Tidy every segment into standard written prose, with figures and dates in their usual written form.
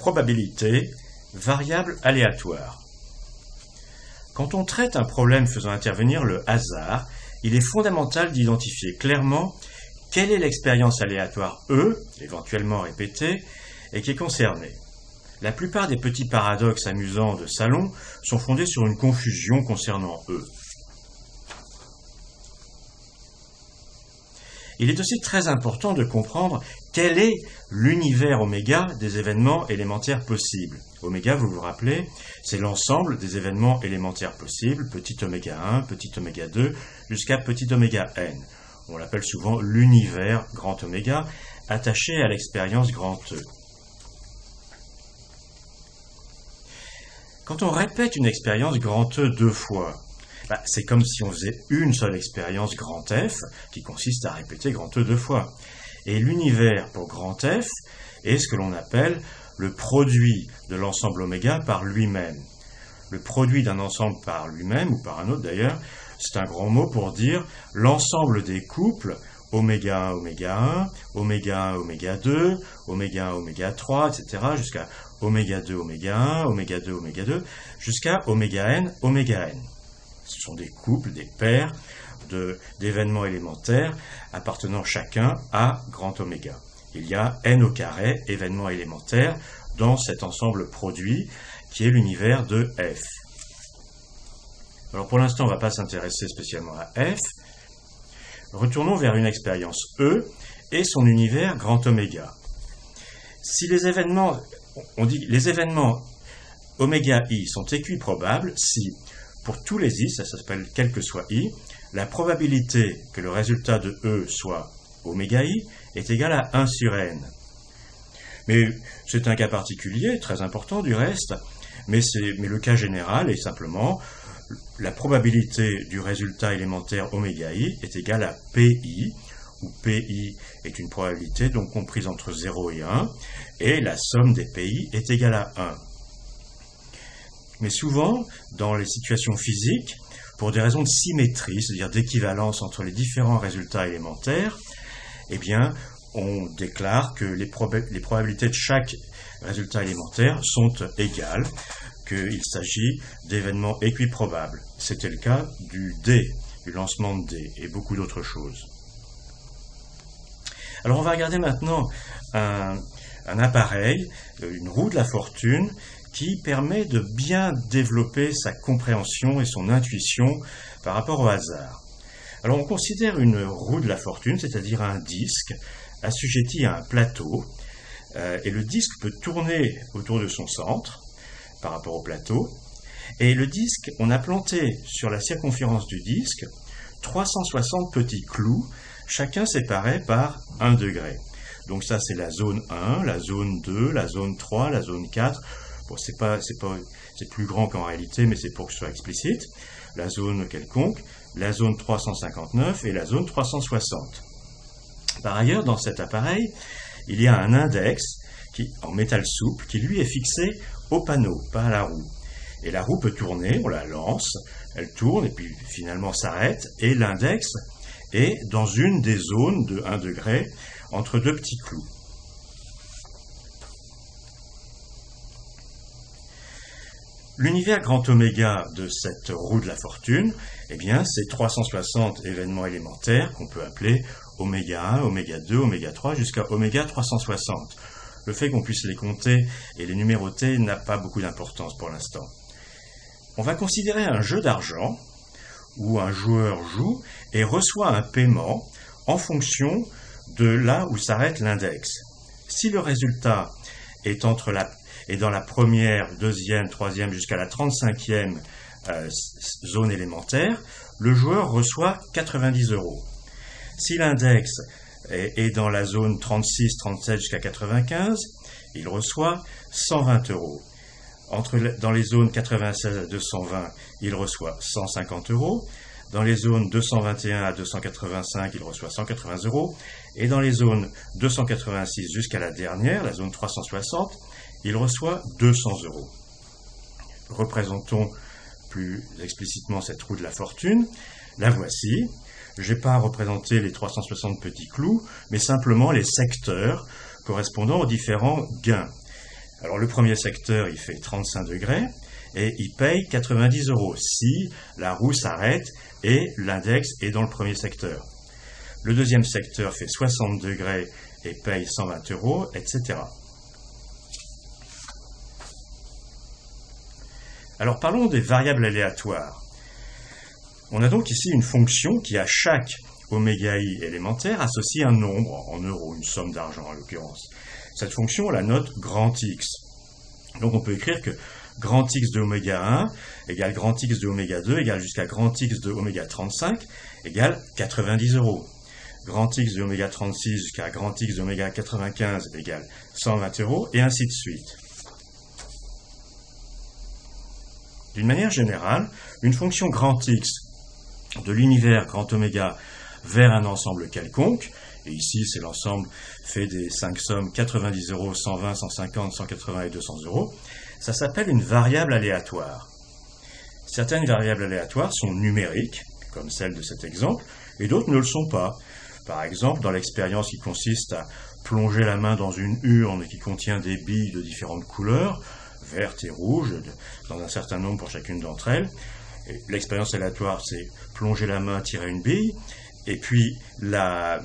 probabilité, variable aléatoire. Quand on traite un problème faisant intervenir le hasard, il est fondamental d'identifier clairement quelle est l'expérience aléatoire E, éventuellement répétée, et qui est concernée. La plupart des petits paradoxes amusants de salon sont fondés sur une confusion concernant E. Il est aussi très important de comprendre quel est l'univers oméga des événements élémentaires possibles. Oméga, vous vous rappelez, c'est l'ensemble des événements élémentaires possibles, petit oméga 1, petit oméga 2, jusqu'à petit oméga n. On l'appelle souvent l'univers grand oméga, attaché à l'expérience grand E. Quand on répète une expérience grand E deux fois, c'est comme si on faisait une seule expérience grand F, qui consiste à répéter grand E deux fois. Et l'univers pour grand F est ce que l'on appelle le produit de l'ensemble oméga par lui-même. Le produit d'un ensemble par lui-même, ou par un autre d'ailleurs, c'est un grand mot pour dire l'ensemble des couples oméga 1, oméga 1, oméga 1, oméga 2, oméga 1, oméga 3, etc., jusqu'à oméga 2, oméga 1, oméga 2, oméga 2, jusqu'à oméga n, oméga n. Ce sont des couples, des paires d'événements élémentaires appartenant chacun à grand oméga. Il y a n au carré événements élémentaires dans cet ensemble produit qui est l'univers de F. Alors pour l'instant, on ne va pas s'intéresser spécialement à F. Retournons vers une expérience E et son univers grand oméga. Si les événements, on dit les événements oméga i sont équiprobables si, pour tous les i, ça s'appelle quel que soit i, la probabilité que le résultat de E soit oméga i est égale à 1 sur n. Mais c'est un cas particulier, très important du reste, mais le cas général est simplement la probabilité du résultat élémentaire oméga i est égale à pi, où pi est une probabilité donc comprise entre 0 et 1, et la somme des pi est égale à 1. Mais souvent, dans les situations physiques, pour des raisons de symétrie, c'est-à-dire d'équivalence entre les différents résultats élémentaires, eh bien, on déclare que les probabilités de chaque résultat élémentaire sont égales, qu'il s'agit d'événements équiprobables. C'était le cas du D, du lancement de D, et beaucoup d'autres choses. Alors on va regarder maintenant un appareil, une roue de la fortune, qui permet de bien développer sa compréhension et son intuition par rapport au hasard. Alors on considère une roue de la fortune, c'est-à-dire un disque assujetti à un plateau, et le disque peut tourner autour de son centre par rapport au plateau, et le disque, on a planté sur la circonférence du disque 360 petits clous, chacun séparé par 1 degré. Donc ça c'est la zone 1, la zone 2, la zone 3, la zone 4. Bon, c'est plus grand qu'en réalité, mais c'est pour que ce soit explicite. La zone quelconque, la zone 359 et la zone 360. Par ailleurs, dans cet appareil, il y a un index en métal souple qui lui est fixé au panneau, pas à la roue. Et la roue peut tourner, on la lance, elle tourne et puis finalement s'arrête, et l'index est dans une des zones de 1 degré entre deux petits clous. L'univers grand oméga de cette roue de la fortune, eh bien, c'est 360 événements élémentaires qu'on peut appeler oméga 1, oméga 2, oméga 3 jusqu'à oméga 360. Le fait qu'on puisse les compter et les numéroter n'a pas beaucoup d'importance pour l'instant. On va considérer un jeu d'argent où un joueur joue et reçoit un paiement en fonction de là où s'arrête l'index. Si le résultat est dans la première, deuxième, troisième jusqu'à la 35e zone élémentaire, le joueur reçoit 90 €. Si l'index est dans la zone 36, 37 jusqu'à 95, il reçoit 120 €. Dans les zones 96 à 220, il reçoit 150 €. Dans les zones 221 à 285, il reçoit 180 €. Et dans les zones 286 jusqu'à la dernière, la zone 360, il reçoit 200 €. Représentons plus explicitement cette roue de la fortune. La voici. Je n'ai pas représenté les 360 petits clous, mais simplement les secteurs correspondant aux différents gains. Alors le premier secteur, il fait 35 degrés et il paye 90 € si la roue s'arrête et l'index est dans le premier secteur. Le deuxième secteur fait 60 degrés et paye 120 €, etc. Alors parlons des variables aléatoires. On a donc ici une fonction qui à chaque oméga i élémentaire associe un nombre, en euros, une somme d'argent en l'occurrence. Cette fonction, on la note grand X. Donc on peut écrire que grand X de oméga 1 égale grand X de oméga 2 égale jusqu'à grand X de oméga 35 égale 90 €. Grand X de oméga 36 jusqu'à grand X de oméga 95 égale 120 € et ainsi de suite. D'une manière générale, une fonction grand X de l'univers grand oméga vers un ensemble quelconque, et ici c'est l'ensemble fait des 5 sommes 90 €, 120, 150, 180 et 200 €, ça s'appelle une variable aléatoire. Certaines variables aléatoires sont numériques, comme celle de cet exemple, et d'autres ne le sont pas. Par exemple, dans l'expérience qui consiste à plonger la main dans une urne qui contient des billes de différentes couleurs, vertes et rouges, dans un certain nombre pour chacune d'entre elles. L'expérience aléatoire, c'est plonger la main, tirer une bille, et puis la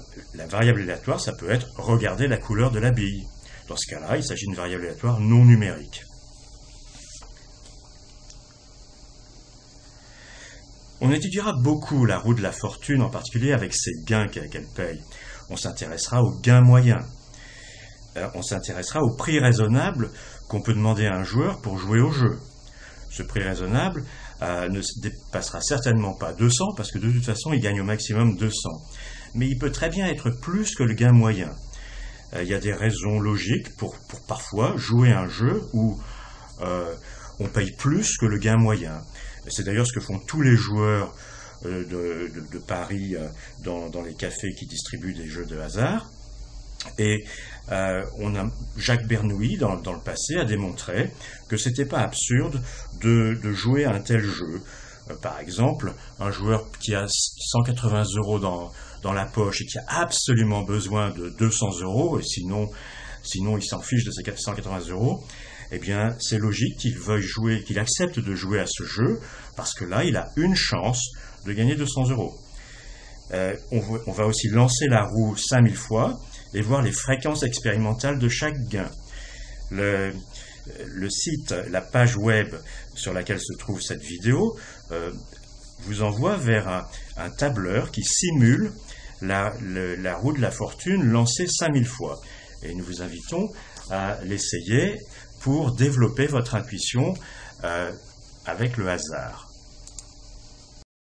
variable aléatoire, ça peut être regarder la couleur de la bille. Dans ce cas-là, il s'agit d'une variable aléatoire non numérique. On étudiera beaucoup la roue de la fortune, en particulier avec ses gains qu'elle paye. On s'intéressera aux gains moyens. On s'intéressera au prix raisonnable qu'on peut demander à un joueur pour jouer au jeu. Ce prix raisonnable ne dépassera certainement pas 200, parce que de toute façon, il gagne au maximum 200. Mais il peut très bien être plus que le gain moyen. Il y a des raisons logiques pour parfois jouer un jeu où on paye plus que le gain moyen. C'est d'ailleurs ce que font tous les joueurs de Paris dans les cafés qui distribuent des jeux de hasard. Et Jacques Bernoulli, dans le passé, a démontré que c'était pas absurde de jouer à un tel jeu. Par exemple, un joueur qui a 180 € dans la poche et qui a absolument besoin de 200 €, et sinon il s'en fiche de ces 180 €, eh bien, c'est logique qu'il veuille jouer, qu'il accepte de jouer à ce jeu, parce que là, il a une chance de gagner 200 €. On va aussi lancer la roue 5000 fois et voir les fréquences expérimentales de chaque gain. Le site, la page web sur laquelle se trouve cette vidéo, vous envoie vers un tableur qui simule la roue de la fortune lancée 5000 fois. Et nous vous invitons à l'essayer pour développer votre intuition avec le hasard.